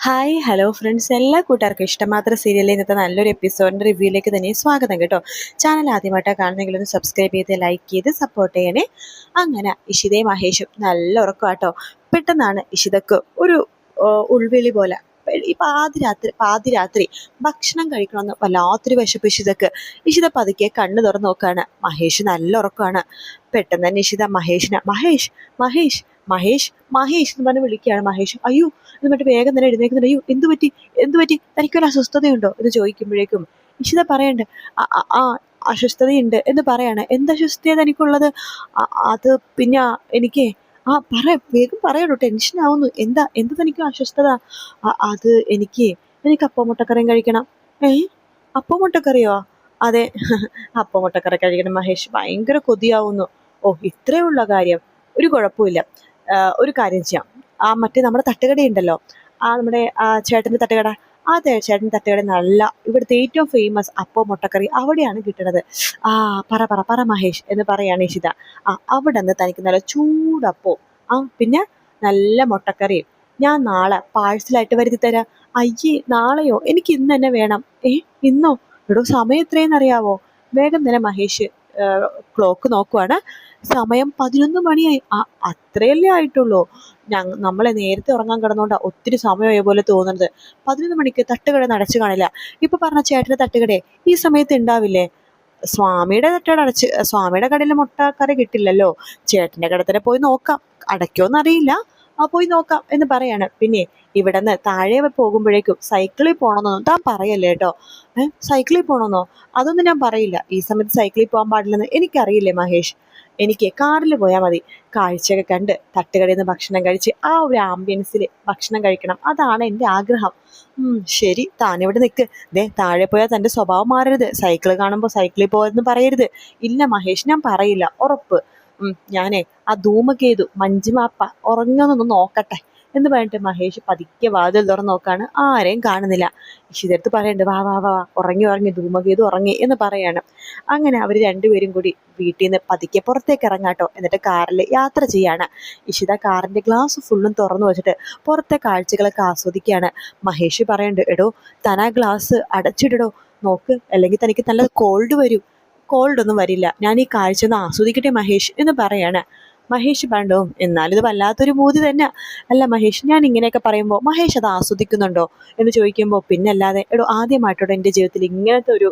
Hi hello friends, എല്ലാ കൂട്ടുകാർക്കും ഇഷ്ടമാത്ര സീരിയലിൽ ഇന്നത്തെ നല്ലൊരു എപ്പിസോഡിൻ്റെ റിവ്യൂയിലേക്ക് തന്നെ സ്വാഗതം കേട്ടോ. ചാനൽ ആദ്യമായിട്ടാണ് കാണുന്നെങ്കിൽ ഒന്ന് സബ്സ്ക്രൈബ് ചെയ്ത് ലൈക്ക് ചെയ്ത് സപ്പോർട്ട് ചെയ്യണേ. അങ്ങനെ ഇഷിതയും മഹേഷും നല്ല ഉറക്കം കേട്ടോ. പെട്ടെന്നാണ് ഇഷിതക്ക് ഒരു ഉൾവിളി പോലെ. ഈ പാതിരാത്രി ഭക്ഷണം കഴിക്കണമെന്ന് വല്ലാത്തൊരു വിശപ്പ് ഇഷിത പതുക്കെ കണ്ണു തുറന്ന് നോക്കുകയാണ്. മഹേഷ് നല്ല ഉറക്കമാണ്. പെട്ടെന്ന് തന്നെ ഇഷിത മഹേഷ് മഹേഷ് മഹേഷ് മഹേഷ് എന്ന് പറഞ്ഞ് വിളിക്കുകയാണ്. മഹേഷ് അയ്യോ എന്ന് പറഞ്ഞിട്ട് വേഗം തന്നെ എഴുന്നേക്കുന്നുണ്ട്. അയ്യോ എന്തു പറ്റി തനിക്കൊരു അസ്വസ്ഥതയുണ്ടോ എന്ന് ചോദിക്കുമ്പോഴേക്കും ഇഷിത പറയണ്ട് ആ അസ്വസ്ഥതയുണ്ട് എന്ന് പറയാണ്. എന്ത് അസ്വസ്ഥത തനിക്കുള്ളത്? അത് പിന്നെ എനിക്ക് വേഗം പറയണോ, ടെൻഷൻ ആവുന്നു. എന്താ തനിക്ക് അസ്വസ്ഥത? അത് എനിക്ക് അപ്പം മുട്ടക്കറിയും കഴിക്കണം. അപ്പം മുട്ടക്കറിയോ? അതെ, അപ്പം മുട്ടക്കറി കഴിക്കണം മഹേഷ്, ഭയങ്കര കൊതിയാവുന്നു. ഓ, ഇത്രേ ഉള്ള കാര്യം, ഒരു കുഴപ്പമില്ല. ഒരു കാര്യം ചെയ്യാം, മറ്റേ നമ്മുടെ തട്ടുകടയുണ്ടല്ലോ, നമ്മുടെ ചേട്ടൻ്റെ തട്ടുകട, ആ ചേട്ടൻ്റെ തട്ടുകട നല്ല ഇവിടുത്തെ ഏറ്റവും ഫേമസ് അപ്പം മുട്ടക്കറി അവിടെയാണ് കിട്ടുന്നത്. പറ പറ പറ മഹേഷ് എന്ന് പറയാണ് ഇഷിത. അവിടെ നിന്ന് തനിക്ക് നല്ല ചൂടപ്പോ പിന്നെ നല്ല മുട്ടക്കറിയും ഞാൻ നാളെ പാഴ്സലായിട്ട് വരുത്തി തരാം. അയ്യേ, നാളെയോ? എനിക്ക് ഇന്ന് തന്നെ വേണം. ഇന്നോ? എടോ, സമയം എത്രയെന്നറിയാവോ? വേഗം തന്നെ മഹേഷ് ക്ലോക്ക് നോക്കുവാണ്. സമയം 11 മണിയായി. അത്രയല്ലേ ആയിട്ടുള്ളൂ. നമ്മളെ നേരത്തെ ഉറങ്ങാൻ കിടന്നുകൊണ്ടാ ഒത്തിരി സമയമായ പോലെ തോന്നുന്നത്. 11 മണിക്ക് തട്ടുകട അടച്ചു കാണില്ല. ഇപ്പൊ പറഞ്ഞ ചേട്ടന്റെ തട്ടുകട ഈ സമയത്ത് ഉണ്ടാവില്ലേ? സ്വാമിയുടെ കടയിൽ മുട്ടക്കറി കിട്ടില്ലല്ലോ. ചേട്ടന്റെ കട തന്നെ പോയി നോക്കാം, അടയ്ക്കോന്നറിയില്ല. പോയി നോക്കാം എന്ന് പറയാണ്. പിന്നെ ഇവിടെ നിന്ന് താഴെ പോകുമ്പോഴേക്കും സൈക്കിളിൽ പോകണമെന്നൊന്നും താൻ പറയല്ലേ കേട്ടോ. സൈക്കിളിൽ പോകണമെന്നോ? അതൊന്നും ഞാൻ പറയില്ല. ഈ സമയത്ത് സൈക്കിളിൽ പോകാൻ പാടില്ലെന്ന് എനിക്കറിയില്ലേ മഹേഷ്. എനിക്ക് കാറിൽ പോയാൽ മതി. കാഴ്ചയൊക്കെ കണ്ട് തട്ടുകടയിൽ നിന്ന് ഭക്ഷണം കഴിച്ച് ആ ഒരു ആംബിയൻസിൽ ഭക്ഷണം കഴിക്കണം, അതാണ് എൻ്റെ ആഗ്രഹം. ശരി, താനിവിടെ നിൽക്ക്. താഴെ പോയാൽ തൻ്റെ സ്വഭാവം മാറരുത്. സൈക്കിൾ കാണുമ്പോൾ സൈക്കിളിൽ പോയെന്ന് പറയരുത്. ഇല്ല മഹേഷ്, ഞാൻ പറയില്ല, ഉറപ്പ്. ഞാനേ ആ ധൂമകേതു മഞ്ജുമാപ്പ ഉറങ്ങുന്നൊന്ന് നോക്കട്ടെ എന്ന് പറഞ്ഞിട്ട് മഹേഷ് പതുക്കെ വാതിൽ തുറന്ന് നോക്കാണ്. ആരെയും കാണുന്നില്ല. ഇഷിതടുത്ത് പറയണ്ട്, വാ വാ വാ, ഉറങ്ങി ധൂമകേതു ഉറങ്ങി എന്ന് പറയാണ്. അങ്ങനെ അവർ രണ്ടുപേരും കൂടി വീട്ടിൽ നിന്ന് പതുക്കെ പുറത്തേക്ക് ഇറങ്ങാട്ടോ. എന്നിട്ട് കാറിൽ യാത്ര ചെയ്യാണ്. ഇഷിത കാറിന്റെ ഗ്ലാസ് ഫുള്ളും തുറന്നു വെച്ചിട്ട് പുറത്തെ കാഴ്ചകളൊക്കെ ആസ്വദിക്കുകയാണ്. മഹേഷ് പറയണ്ട്, എടോ താൻ ആ ഗ്ലാസ് അടച്ചിടടോ, നോക്ക്, അല്ലെങ്കിൽ തനിക്ക് നല്ല കോൾഡ് വരും. കോൾഡ് ഒന്നും വരില്ല, ഞാൻ ഈ കാഴ്ച ഒന്ന് ആസ്വദിക്കട്ടെ മഹേഷ് എന്ന് പറയാണ്. മഹേഷ് പണ്ടോ, എന്നാലും ഇത് വല്ലാത്തൊരു മൂതി തന്നെ. അല്ല മഹേഷ്, ഞാൻ ഇങ്ങനെയൊക്കെ പറയുമ്പോൾ മഹേഷ് അത് ആസ്വദിക്കുന്നുണ്ടോ എന്ന് ചോദിക്കുമ്പോൾ പിന്നല്ലാതെ. എടോ, ആദ്യമായിട്ടോടെ എൻ്റെ ജീവിതത്തിൽ ഇങ്ങനത്തെ ഒരു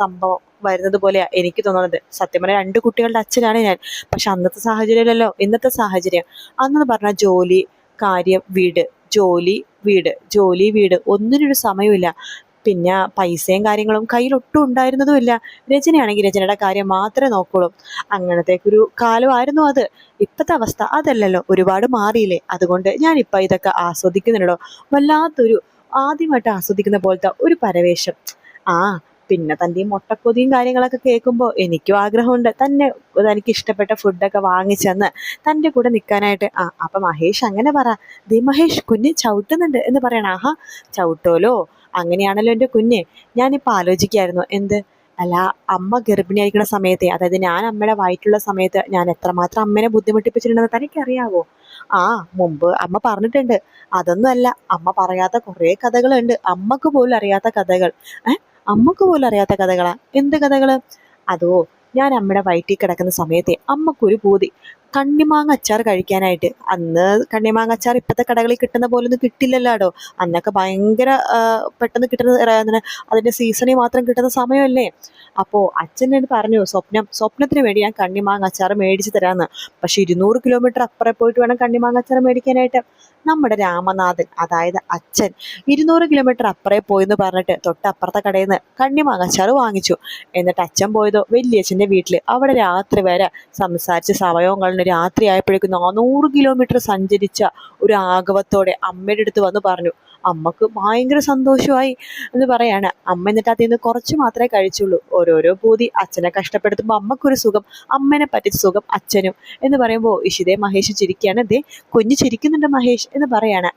സംഭവം വരുന്നത് പോലെയാണ് എനിക്ക് തോന്നുന്നത്. സത്യം പറഞ്ഞാൽ 2 കുട്ടികളുടെ അച്ഛനാണ് ഞാൻ. പക്ഷെ അന്നത്തെ സാഹചര്യമല്ലല്ലോ ഇന്നത്തെ സാഹചര്യം. അന്നെന്ന് പറഞ്ഞാൽ ജോലി, കാര്യം, വീട്, ജോലി, വീട്, ജോലി, വീട്, ഒന്നിനൊരു സമയമില്ല. പിന്നെ പൈസയും കാര്യങ്ങളും കയ്യിലൊട്ടും ഉണ്ടായിരുന്നതുമില്ല. രചനയാണെങ്കിൽ രചനയുടെ കാര്യം മാത്രമേ നോക്കുള്ളൂ. അങ്ങനത്തേക്കൊരു കാലമായിരുന്നു അത്. ഇപ്പോഴത്തെ അവസ്ഥ അതല്ലല്ലോ, ഒരുപാട് മാറിയില്ലേ. അതുകൊണ്ട് ഞാനിപ്പോൾ ഇതൊക്കെ ആസ്വദിക്കുന്നുണ്ടോ, വല്ലാത്തൊരു ആദ്യമായിട്ട് ആസ്വദിക്കുന്ന പോലത്തെ ഒരു പരവേശം. പിന്നെ തൻ്റെ ഈ മുട്ടക്കൊതിയും കാര്യങ്ങളൊക്കെ കേൾക്കുമ്പോൾ എനിക്കും ആഗ്രഹമുണ്ട് തനിക്ക് ഇഷ്ടപ്പെട്ട ഫുഡൊക്കെ വാങ്ങിച്ചെന്ന് തൻ്റെ കൂടെ നിൽക്കാനായിട്ട്. അപ്പം മഹേഷ് അങ്ങനെ പറ. മഹേഷ് കുഞ്ഞ് ചവിട്ടുന്നുണ്ട് എന്ന് പറയണം. ചവിട്ടോലോ, അങ്ങനെയാണല്ലോ എൻ്റെ കുഞ്ഞ്. ഞാനിപ്പോൾ ആലോചിക്കായിരുന്നു. അല്ല, അമ്മ ഗർഭിണിയായിരിക്കുന്ന സമയത്തെ, അതായത് ഞാൻ അമ്മയുടെ വയറ്റിലുള്ള സമയത്ത് ഞാൻ എത്രമാത്രം അമ്മേനെ ബുദ്ധിമുട്ടിപ്പിച്ചിട്ടുണ്ടെന്ന് തനിക്കറിയാവോ? മുമ്പ് അമ്മ പറഞ്ഞിട്ടുണ്ട്. അതൊന്നും അല്ല, അമ്മ പറയാത്ത കുറേ കഥകളുണ്ട്, അമ്മക്ക് പോലും അറിയാത്ത കഥകൾ. അമ്മക്ക് പോലും അറിയാത്ത കഥകളാ? എന്ത് കഥകള്? അതോ, ഞാൻ അമ്മയുടെ വയറ്റിൽ കിടക്കുന്ന സമയത്തെ അമ്മക്കൊരു പൂതി, കണ്ണിമാങ്ങ അച്ചാർ കഴിക്കാനായിട്ട്. അന്ന് കണ്ണിമാങ്ങ അച്ചാർ ഇപ്പോഴത്തെ കടകളിൽ കിട്ടുന്ന പോലൊന്നും കിട്ടില്ലല്ലോ. അന്നൊക്കെ ഭയങ്കര പെട്ടെന്ന് കിട്ടുന്ന, അതിൻ്റെ സീസണിൽ മാത്രം കിട്ടുന്ന സമയമല്ലേ. അപ്പോൾ അച്ഛൻ എന്നോട് പറഞ്ഞു, സ്വപ്നത്തിന് വേണ്ടി ഞാൻ കണ്ണിമാങ്ങ അച്ചാർ മേടിച്ച് തരാമെന്ന്. പക്ഷെ 200 കിലോമീറ്റർ അപ്പുറം പോയിട്ട് വേണം കണ്ണിമാങ്ങ അച്ചാർ മേടിക്കാനായിട്ട്. നമ്മുടെ രാമനാഥൻ, അതായത് അച്ഛൻ, 200 കിലോമീറ്റർ അപ്പുറേ പോയെന്ന് പറഞ്ഞിട്ട് തൊട്ടപ്പുറത്തെ കടയിൽ നിന്ന് കണ്ണിമാങ്ങ അച്ചാർ വാങ്ങിച്ചു. എന്നിട്ട് അച്ഛൻ പോയതോ വലിയച്ഛൻ്റെ വീട്ടിൽ. അവിടെ രാത്രി വരെ സംസാരിച്ച് സമയവും കളഞ്ഞ് രാത്രി ആയപ്പോഴേക്കും 400 കിലോമീറ്റർ സഞ്ചരിച്ച ഒരു ആഗവത്തോടെ അമ്മയുടെ അടുത്ത് വന്ന് പറഞ്ഞു. അമ്മക്ക് ഭയങ്കര സന്തോഷമായി എന്ന് പറയാണ്. അമ്മ എന്നിട്ട് അതിൽ നിന്ന് കുറച്ച് മാത്രമേ കഴിച്ചുള്ളൂ. ഓരോരോ പൂതി. അച്ഛനെ കഷ്ടപ്പെടുത്തുമ്പോൾ അമ്മക്കൊരു സുഖം, അമ്മേനെ പറ്റിച്ച സുഖം അച്ഛനും എന്ന് പറയുമ്പോൾ ഇഷിതേ മഹേഷ് ചിരിക്കുകയാണ്. കുഞ്ഞ് ചിരിക്കുന്നുണ്ട് മഹേഷ് എന്ന് പറയാണ്.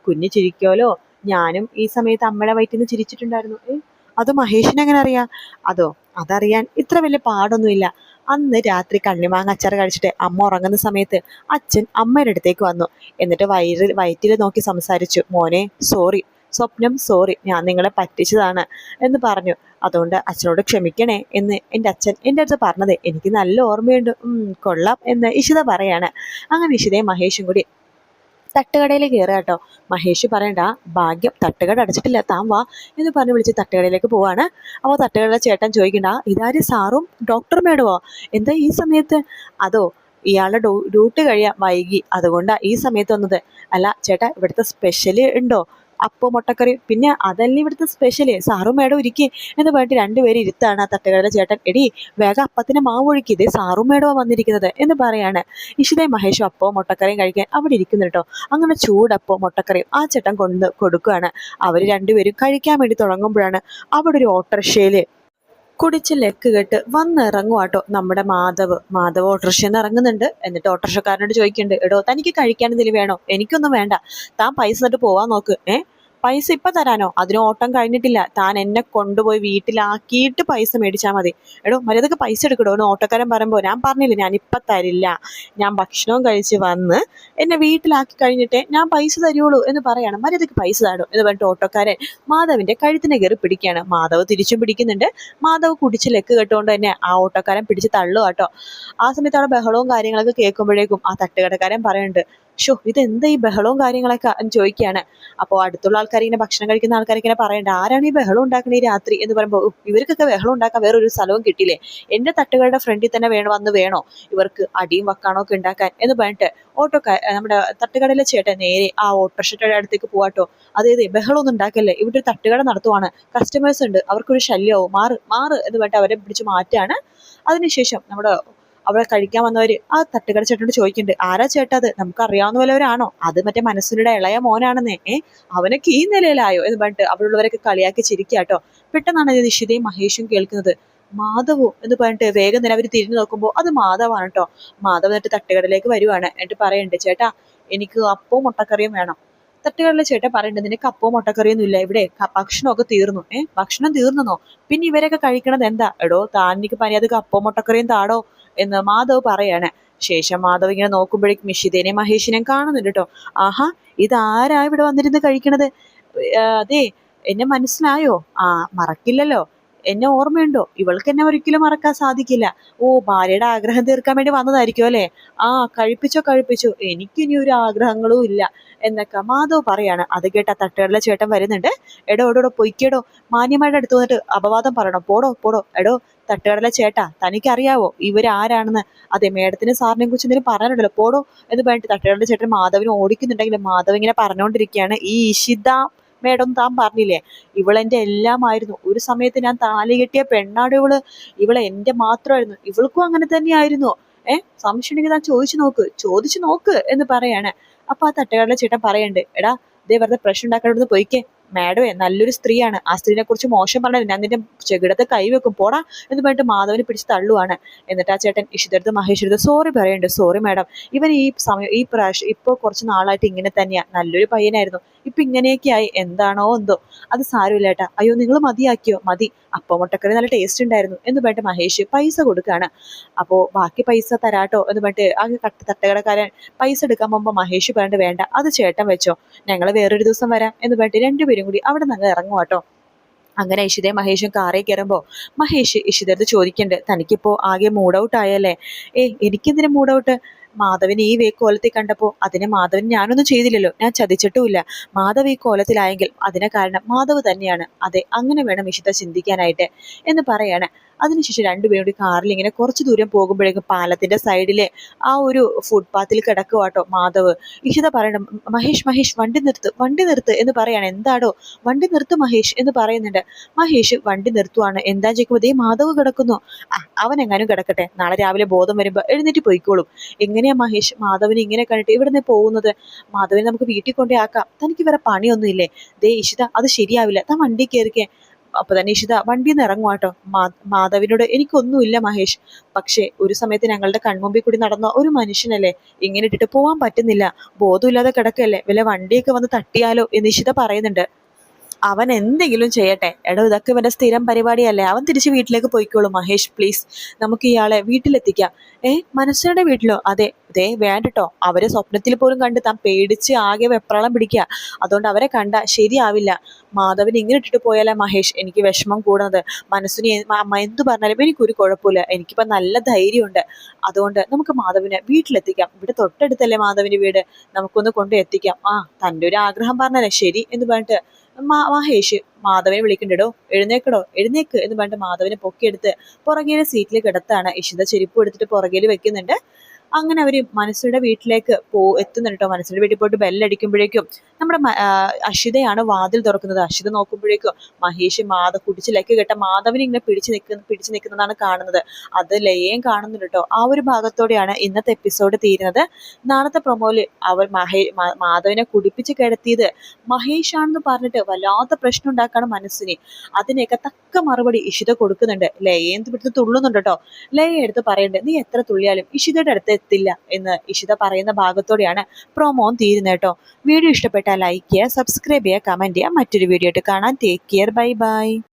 കുഞ്ഞ് ചിരിക്കുമല്ലോ, ഞാനും ഈ സമയത്ത് അമ്മയുടെ വയറ്റിൽ നിന്ന് ചിരിച്ചിട്ടുണ്ടായിരുന്നു. അത് മഹേഷിന് എങ്ങനെ അറിയാം? അതറിയാൻ ഇത്ര വലിയ പാടൊന്നുമില്ല. അന്ന് രാത്രി കണ്ണിമാങ്ങ അച്ചാർ കഴിച്ചിട്ട് അമ്മ ഉറങ്ങുന്ന സമയത്ത് അച്ഛൻ അമ്മയുടെ അടുത്തേക്ക് വന്നു. എന്നിട്ട് വയറ്റിൽ നോക്കി സംസാരിച്ചു. മോനെ സോറി, സ്വപ്നം സോറി, ഞാൻ നിങ്ങളെ പറ്റിച്ചതാണ് എന്ന് പറഞ്ഞു. അതുകൊണ്ട് അച്ഛനോട് ക്ഷമിക്കണേ എന്ന് എൻ്റെ അച്ഛൻ എൻ്റെ അടുത്ത് പറഞ്ഞത് എനിക്ക് നല്ല ഓർമ്മയുണ്ട്. കൊള്ളാം എന്ന് ഇഷിത പറയാണ്. അങ്ങനെ ഇഷിതയും മഹേഷും കൂടി തട്ടുകടയിലേക്ക് കയറുക കേട്ടോ. മഹേഷ് പറയണ്ട, ഭാഗ്യം തട്ടുകട അടച്ചിട്ടില്ല, താൻ വാ എന്ന് പറഞ്ഞ് വിളിച്ച് തട്ടുകടയിലേക്ക് പോവാണ്. അപ്പോൾ തട്ടുകടയിലെ ചേട്ടൻ ചോദിക്കണ്ട, ഇതാര് സാറും ഡോക്ടർ മേഡമോ, എന്താ ഈ സമയത്ത്? അതോ ഇയാളുടെ ഡ്യൂട്ടി കഴിയാൻ വൈകി, അതുകൊണ്ടാ ഈ സമയത്ത് വന്നത്. അല്ല ചേട്ടാ, ഇവിടുത്തെ സ്പെഷ്യൽ ഉണ്ടോ? അപ്പോൾ മുട്ടക്കറി, പിന്നെ അതല്ലേ ഇവിടുത്തെ സ്പെഷ്യല്, സാറും മേഡം ഇരിക്കേ എന്ന് പറഞ്ഞിട്ട് രണ്ടുപേരും ഇരുത്താണ്. ആ തട്ടുകടയിലെ ചേട്ടൻ, എടി വേഗം അപ്പത്തിന് മാവ് ഒഴുക്കി, ഇതേ സാറും മേഡവും വന്നിരിക്കുന്നത് എന്ന് പറയാണ്. ഇഷിതയും മഹേഷും അപ്പവും മുട്ടക്കറിയും കഴിക്കാൻ അവിടെ ഇരിക്കുന്നു കേട്ടോ. അങ്ങനെ ചൂടപ്പവും മുട്ടക്കറിയും ആ ചേട്ടൻ കൊടുക്കുകയാണ്. അവർ രണ്ടുപേരും കഴിക്കാൻ വേണ്ടി തുടങ്ങുമ്പോഴാണ് അവിടെ ഒരു ഓട്ടോറിക്ഷയിൽ കുടിച്ച് ലെക്ക് കെട്ട് വന്നിറങ്ങുവാട്ടോ നമ്മുടെ മാധവ് ഓട്ടോറിക്ഷയിൽ നിന്ന് ഇറങ്ങുന്നുണ്ട്. എന്നിട്ട് ഓട്ടോറിക്ഷക്കാരനോട് ചോദിക്കുന്നുണ്ട്, എടോ തനിക്ക് കഴിക്കാൻ എന്തെങ്കിലും വേണോ? എനിക്കൊന്നും വേണ്ട, താൻ പൈസ തന്നിട്ട് പോവാൻ നോക്ക്. പൈസ ഇപ്പം തരാനോ? അതിന് ഓട്ടം കഴിഞ്ഞിട്ടില്ല, താൻ എന്നെ കൊണ്ടുപോയി വീട്ടിലാക്കിയിട്ട് പൈസ മേടിച്ചാൽ മതി. എടോ മര്യാദക്ക് പൈസ എടുക്കടോ എന്ന് ഓട്ടോക്കാരൻ പറയുമ്പോൾ, ഞാൻ പറഞ്ഞില്ല ഞാനിപ്പം തരില്ല, ഞാൻ ഭക്ഷണവും കഴിച്ച് വന്ന് എന്നെ വീട്ടിലാക്കി കഴിഞ്ഞിട്ടേ ഞാൻ പൈസ തരുള്ളൂ എന്ന് പറയാണ്. മര്യാദക്ക് പൈസ താടോ എന്ന് പറഞ്ഞിട്ട് ഓട്ടോക്കാരൻ മാധവിൻ്റെ കഴുത്തിനെ കയറി പിടിക്കുകയാണ്. മാധവ് തിരിച്ചും പിടിക്കുന്നുണ്ട്. മാധവ് കുടിച്ച് ലെക്ക് കെട്ടുകൊണ്ട് തന്നെ ആ ഓട്ടോക്കാരൻ പിടിച്ച് തള്ളുക കേട്ടോ. ആ സമയത്ത് അവിടെ ബഹളവും കാര്യങ്ങളൊക്കെ കേൾക്കുമ്പോഴേക്കും ആ തട്ടുകടക്കാരൻ പറയുന്നുണ്ട്, ഷോ ഇതെന്താ ഈ ബഹളവും കാര്യങ്ങളൊക്കെ എന്ന് ചോദിക്കുകയാണ്. അപ്പോൾ അടുത്തുള്ള ആൾക്കാർ ഇങ്ങനെ ഭക്ഷണം കഴിക്കുന്ന ആൾക്കാർക്ക് ഇങ്ങനെ പറയണ്ട, ആരാണ് ഈ ബഹളം ഉണ്ടാക്കുന്നത് ഈ രാത്രി എന്ന് പറയുമ്പോൾ, ഇവർക്കൊക്കെ ബഹളം ഉണ്ടാക്കാൻ വേറൊരു സ്ഥലവും കിട്ടിയില്ലേ, എൻ്റെ തട്ടുകളുടെ ഫ്രണ്ടിൽ തന്നെ വേണോ ഇവർക്ക് അടിയും വക്കാണോ ഒക്കെ ഉണ്ടാക്കാൻ എന്ന് പറഞ്ഞിട്ട് നമ്മുടെ തട്ടുകടയിലെ ചേട്ടൻ നേരെ ആ ഓട്ടോറിക്ഷയുടെ അടുത്തേക്ക് പോവാട്ടോ. അതായത് ബഹളമൊന്നും ഉണ്ടാക്കല്ലേ, ഇവിടെ ഒരു തട്ടുകട നടത്തുവാണ്, കസ്റ്റമേഴ്സ് ഉണ്ട്, അവർക്കൊരു ശല്യമാവും, മാറ് എന്ന് പറഞ്ഞിട്ട് അവരെ പിടിച്ച് മാറ്റാണ്. അതിനുശേഷം അവിടെ കഴിക്കാൻ വന്നവർ ആ തട്ടുകട ചേട്ടനോട് ചോദിക്കുന്നുണ്ട്, ആരാ ചേട്ടാ അത്, നമുക്ക് അറിയാവുന്ന വല്ലവരാണോ? അത് മറ്റേ മനസ്സിലൂടെ ഇളയ മോനാണെന്നേ, അവനൊക്കെ ഈ നിലയിലായോ എന്ന് പറഞ്ഞിട്ട് അവിടെയുള്ളവരൊക്കെ കളിയാക്കി ചിരിക്കാട്ടോ. പെട്ടെന്നാണ് ഇത് നിഷിതയും മഹേഷും കേൾക്കുന്നത്. മാധവോ എന്ന് പറഞ്ഞിട്ട് വേഗം തന്നെ അവർ തിരിഞ്ഞു നോക്കുമ്പോൾ അത് മാധവാണ് കേട്ടോ. മാധവ് എന്നിട്ട് തട്ടുകടയിലേക്ക് വരുവാണ്. എന്നിട്ട് പറയുന്നുണ്ട്, ചേട്ടാ എനിക്ക് അപ്പവും മുട്ടക്കറിയും വേണം. തട്ടുകടയിലെ ചേട്ടൻ പറയുന്നുണ്ട്, നിനക്ക് അപ്പവും മുട്ടക്കറിയൊന്നും ഇല്ല ഇവിടെ, ഭക്ഷണമൊക്കെ തീർന്നു. ഭക്ഷണം തീർന്നോ? പിന്നെ ഇവരൊക്കെ കഴിക്കണത് എന്താ? എടോ താൻ എനിക്ക് പനിയാതൊക്കെ അപ്പവും മുട്ടക്കറിയും താടോ എന്ന് മാധവ് പറയാണ്. ശേഷം മാധവ് ഇങ്ങനെ നോക്കുമ്പോഴേക്കും നിഷിതേനെയും മഹേഷിനെയും കാണുന്നുണ്ട് കേട്ടോ. ആഹാ, ഇതാരാ ഇവിടെ വന്നിരുന്ന് കഴിക്കണത്? അതെ, എന്നെ മനസ്സിലായോ? മറക്കില്ലല്ലോ, എന്നെ ഓർമ്മയുണ്ടോ? ഇവൾക്ക് എന്നെ ഒരിക്കലും മറക്കാൻ സാധിക്കില്ല. ഓ, ഭാര്യയുടെ ആഗ്രഹം തീർക്കാൻ വേണ്ടി വന്നതായിരിക്കും അല്ലേ? കഴിപ്പിച്ചോ, എനിക്കിനി ഒരു ആഗ്രഹങ്ങളും ഇല്ല എന്നൊക്കെ മാധവ് പറയാണ്. അത് കേട്ട തട്ടുകടയിലെ ചേട്ടൻ വരുന്നുണ്ട്. എടോ പൊയ്ക്കേടോ, മാന്യമാരുടെ അടുത്ത് വന്നിട്ട് അപവാദം പറയണം, പോടോ. എടോ തട്ടുകടയിലെ ചേട്ടാ, തനിക്കറിയാവോ ഇവരാരാണെന്ന്? അതെ, മേഡത്തിന് സാറിനെ കുറിച്ച് എന്തെങ്കിലും പറയാനുണ്ടല്ലോ, പോടോ എന്ന് പറഞ്ഞിട്ട് തട്ടുകടയിലെ ചേട്ടൻ മാധവിനെ ഓടിക്കുന്നുണ്ടെങ്കിലും മാധവ് ഇങ്ങനെ പറഞ്ഞുകൊണ്ടിരിക്കുകയാണ്, ഈ ഇഷിത മേഡം താൻ പറഞ്ഞില്ലേ, ഇവളെൻ്റെ എല്ലാമായിരുന്നു, ഒരു സമയത്ത് ഞാൻ താലി കെട്ടിയ പെണ്ണാട് ഇവള് എൻ്റെ മാത്രമായിരുന്നു, ഇവൾക്കും അങ്ങനെ തന്നെയായിരുന്നു. സംശയം ഉണ്ടെങ്കിൽ താൻ ചോദിച്ചു നോക്ക് എന്ന് പറയാണ്. അപ്പൊ ആ തട്ടുകാരിലെ ചേട്ടൻ പറയണ്ട്, എടാ ഇതേ വെറുതെ പ്രശ്നം ഉണ്ടാക്കാനോട് പോയിക്കേ, മാഡമേ നല്ലൊരു സ്ത്രീയാണ്, ആ സ്ത്രീനെ കുറിച്ച് മോശം പറഞ്ഞത് ഞാൻ നിന്റെ ചെകിടത്തെ കൈവെക്കും, പോടാ എന്ന് പറഞ്ഞിട്ട് മാധവനെ പിടിച്ച് തള്ളുവാണ്. എന്നിട്ട് ആ ചേട്ടൻ ഇഷിതടുത്ത് മഹേഷിനടുത്ത് സോറി പറയുന്നുണ്ട്, സോറി മാഡം, ഇവൻ ഈ പ്രാവശ്യം ഇപ്പോൾ കുറച്ച് നാളായിട്ട് ഇങ്ങനെ തന്നെയാ, നല്ലൊരു പയ്യനായിരുന്നു, ഇപ്പൊ ഇങ്ങനെയൊക്കെ ആയി, എന്താണോ എന്തോ, അത് സാരമില്ല ഏട്ടാ, അയ്യോ നിങ്ങൾ മതിയാക്കിയോ? മതി, അപ്പം മുട്ടക്കറി നല്ല ടേസ്റ്റ് ഉണ്ടായിരുന്നു എന്ന് പറഞ്ഞിട്ട് മഹേഷ് പൈസ കൊടുക്കുകയാണ്. അപ്പോൾ ബാക്കി പൈസ തരാട്ടോ എന്ന് പറഞ്ഞിട്ട് ആ തട്ടുകടക്കാരൻ പൈസ എടുക്കാൻ പോകുമ്പോൾ മഹേഷ് പറഞ്ഞിട്ട്, വേണ്ട അത് ചേട്ടൻ വെച്ചോ, ഞങ്ങൾ വേറൊരു ദിവസം വരാം എന്ന് പറഞ്ഞിട്ട് രണ്ടുപേരും കൂടി അവിടെ നിന്ന് ഇറങ്ങുവാട്ടോ. അങ്ങനെ ഇഷിതയും മഹേഷും കാറിൽ കയറുമ്പോൾ മഹേഷ് ഇഷിതടുത്ത് ചോദിക്കണ്ട്, തനിക്കിപ്പോൾ ആകെ മൂഡ് ഔട്ട് ആയല്ലേ? എനിക്കെന്തിനാ മൂഡ് ഔട്ട്? മാധവൻ ഈ കോലത്തിൽ കണ്ടപ്പോൾ അതിനെ മാധവൻ ഞാനൊന്നും ചെയ്തില്ലല്ലോ, ഞാൻ ചതിച്ചിട്ടുമില്ല. മാധവ് ഈ കോലത്തിലായെങ്കിൽ അതിനെ കാരണം മാധവ് തന്നെയാണ്. അതെ, അങ്ങനെ വേണം ഇഷിത ചിന്തിക്കാനായിട്ട് എന്ന് പറയാണ്. അതിനുശേഷം രണ്ടുപേരും കൂടി കാറിൽ ഇങ്ങനെ കുറച്ച് ദൂരം പോകുമ്പോഴേക്കും പാലത്തിന്റെ സൈഡിലെ ആ ഒരു ഫുട്പാത്തിൽ കിടക്കുവാട്ടോ മാധവ്. ഇഷിത പറയണം, മഹേഷ് വണ്ടി നിർത്ത് എന്ന് പറയാണ്. എന്താടോ? വണ്ടി നിർത്ത് മഹേഷ് എന്ന് പറയുന്നുണ്ട്. മഹേഷ് വണ്ടി നിർത്തുവാണ്. എന്താ ചോദിക്കുമ്പോൾ ദേ മാധവ് കിടക്കുന്നു. അവൻ എങ്ങാനും കിടക്കട്ടെ, നാളെ രാവിലെ ബോധം വരുമ്പോൾ എഴുന്നേറ്റ് പോയിക്കോളും. എങ്ങനെയാ മഹേഷ് മാധവന് ഇങ്ങനെ കണ്ടിട്ട് ഇവിടുന്ന് പോകുന്നത്? മാധവനെ നമുക്ക് വീട്ടിൽ കൊണ്ടേ ആക്കാം, തനിക്ക് വേറെ പണിയൊന്നുമില്ലേ? ദേ ഇഷിത, അത് ശരിയാവില്ല, താൻ വണ്ടി കയറിക്കേ. അപ്പൊ തന്നെ ഇഷിത വണ്ടിയിൽ നിന്ന് ഇറങ്ങുവാട്ടോ. മാധവിനോട് എനിക്കൊന്നുമില്ല മഹേഷ്, പക്ഷേ ഒരു സമയത്ത് ഞങ്ങളുടെ കൺമുമ്പിൽ കൂടി നടന്ന ഒരു മനുഷ്യനല്ലേ, ഇങ്ങനെ ഇട്ടിട്ട് പോവാൻ പറ്റുന്നില്ല, ബോധമില്ലാതെ കിടക്കല്ലേ, വല്ല വണ്ടിയൊക്കെ വന്ന് തട്ടിയാലോ എന്ന് ഇഷിത പറയുന്നുണ്ട്. അവൻ എന്തെങ്കിലും ചെയ്യട്ടെ. എടോ ഇതൊക്കെ ഇവന്റെ സ്ഥിരം പരിപാടിയല്ലേ. അവൻ തിരിച്ച് വീട്ടിലേക്ക് പോയിക്കോളും. മഹേഷ് പ്ലീസ്, നമുക്ക് ഇയാളെ വീട്ടിലെത്തിക്കാം. മനസ്സുടെ വീട്ടിലോ? അതെ. ദേ വേണ്ടട്ടോ, അവരെ സ്വപ്നത്തിൽ പോലും കണ്ട് താൻ പേടിച്ച് ആകെ വെപ്രാളം പിടിക്കുക. അതുകൊണ്ട് അവരെ കണ്ട ശരിയാവില്ല. മാധവൻ ഇങ്ങനെ ഇട്ടിട്ട് പോയാലേ മഹേഷ് എനിക്ക് വിഷമം കൂടുന്നത്. മനസ്സിന് അമ്മ എന്തു പറഞ്ഞാലും എനിക്കൊരു കുഴപ്പമില്ല. എനിക്കിപ്പോൾ നല്ല ധൈര്യമുണ്ട്. അതുകൊണ്ട് നമുക്ക് മാധവനെ വീട്ടിലെത്തിക്കാം. ഇവിടെ തൊട്ടടുത്തല്ലേ മാധവന്റെ വീട്, നമുക്കൊന്ന് കൊണ്ട് എത്തിക്കാം. തൻ്റെ ഒരു ആഗ്രഹം പറഞ്ഞല്ലേ, ശരി എന്ന് പറഞ്ഞിട്ട് മഹേഷ് മാധവനെ വിളിക്കണ്ടോ, എഴുന്നേക്കടോ, എഴുന്നേക്ക് എന്ന് പറഞ്ഞിട്ട് മാധവനെ പൊക്കിയെടുത്ത് പുറകെ സീറ്റിൽ കിടത്താണ്. ഇഷിത ചെരുപ്പ് എടുത്തിട്ട് പുറകിൽ വെക്കുന്നുണ്ട്. അങ്ങനെ അവര് മനസ്സിയുടെ വീട്ടിലേക്ക് എത്തുന്നുണ്ട് കേട്ടോ. മനസ്സിന്റെ വീട്ടിൽ പോയിട്ട് ബെല്ലടിക്കുമ്പോഴേക്കും നമ്മുടെ അഷിതയാണ് വാതിൽ തുറക്കുന്നത്. അഷിത നോക്കുമ്പോഴേക്കും മഹേഷ് കുടിച്ച് ലക്ക് കേട്ട മാധവൻ ഇങ്ങനെ പിടിച്ചു നിൽക്കുന്നതാണ് കാണുന്നത്. അത് ലയേം കാണുന്നുണ്ട് കേട്ടോ. ആ ഒരു ഭാഗത്തോടെയാണ് ഇന്നത്തെ എപ്പിസോഡ് തീരുന്നത്. നാളത്തെ പ്രൊമോയില് അവർ മാധവനെ കുടിപ്പിച്ച് കിടത്തിയത് മഹേഷാണെന്ന് പറഞ്ഞിട്ട് വല്ലാത്ത പ്രശ്നം ഉണ്ടാക്കാണ് മനസ്സിന്. അതിനെയൊക്കെ തക്ക മറുപടി ഇഷിത കൊടുക്കുന്നുണ്ട്. ലയെ പിടിച്ച് തുള്ളുന്നുണ്ട് കേട്ടോ. ലയെ എടുത്ത് പറയുന്നുണ്ട്, നീ എത്ര തുള്ളിയാലും ഇഷിതയുടെ അടുത്ത് എത്തില്ല എന്ന് ഇഷിത പറയുന്ന ഭാഗത്തോടെയാണ് പ്രൊമോ തീരുന്നത് കേട്ടോ. വീഡിയോ ഇഷ്ടപ്പെട്ടാൽ ലൈക്ക് ചെയ്യുക, സബ്സ്ക്രൈബ് ചെയ്യുക, കമന്റ് ചെയ്യുക. മറ്റൊരു വീഡിയോ ആയിട്ട് കാണാൻ. Take care, bye bye.